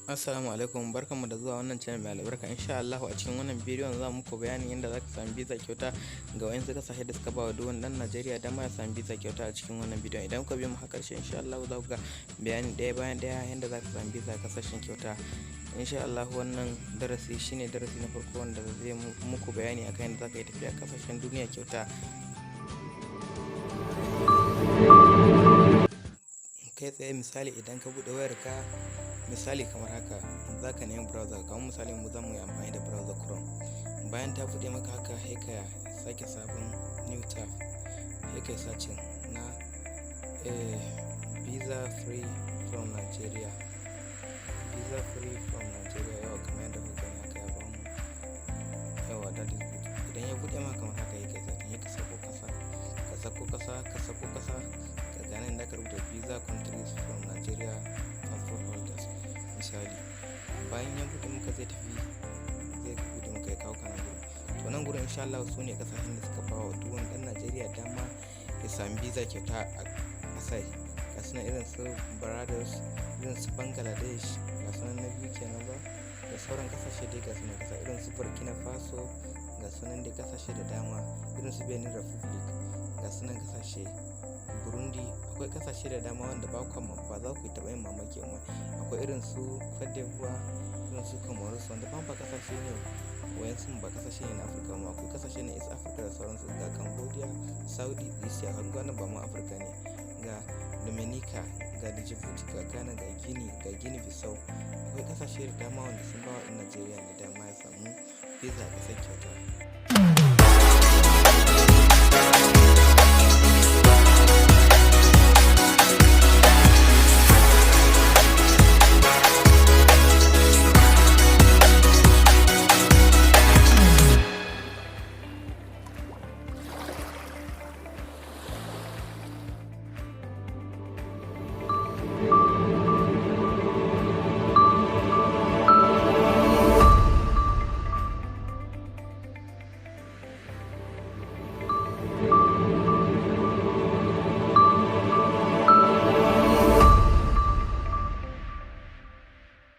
Assalamu alaikum, barkanmu da zuwa wannan channel mai albarka. Insha Allah a cikin wannan bidiyon za mu muku bayanin yadda zaka samu visa kyauta ga wayansu kasashe da suka bawa duk dan Najeriya dama ya samu visa kyauta a cikin wannan bidiyon. Idan kuka biyo mu har karshe insha Allah za ku ga bayani ɗaya bayan ɗaya yadda zaka samu visa kasashen kyauta. Insha Allah wannan darasi shine darasi na farko wanda zai muku bayani akan yadda zaka yi tafiya kasashen duniya kyauta. Kai tsaye misali idan ka bude wayarka misali kamar haka zaka nemi browser, kamar misali mu zamu yi amfani da browser Chrome. Bayan ta bude maka haka sai ka sake sabon new tab, sai kai searching na visa free from Nigeria, visa free from Nigeria. Yawa kamar yadda kuka gani haka ya bamu, yawa that is good. Idan ya bude maka kamar haka sai ka sako kasa ka gane da ka rubuta visa countries from Nigeria passport holders misali. Bayan ya bude maka zai bude maka ya kawo kana gurin. To nan gurin insha Allah su ne kasashen da suka bawa duk wani dan Najeriya dama ya sami visa kyauta a kasai. Ga sunan irin su Brothers, irin su Bangladesh, ga sunan na biyu kenan ba, da sauran kasashe dai ga sunan irin su Burkina Faso, ga sunan dai kasashe da dama, irin su Benin Republic, ga sunan kasashe Burundi. Akwai kasashe da dama wanda ba za ku taɓa yin mamaki amma akwai irin su Cote d'Ivoire, irin su Comoros wanda ba kasashe ne, wayansu ba kasashe ne na Afirka amma akwai kasashe na East Africa da sauransu. Ga Cambodia, Saudi, Asia, har gwana ba mu Afirka ne, ga Dominica, ga Djibouti, ga Ghana, ga Guinea Bissau. Akwai kasashe da dama wanda sun ba wa ɗan Najeriya da dama ya samu visa a ƙasar kyauta.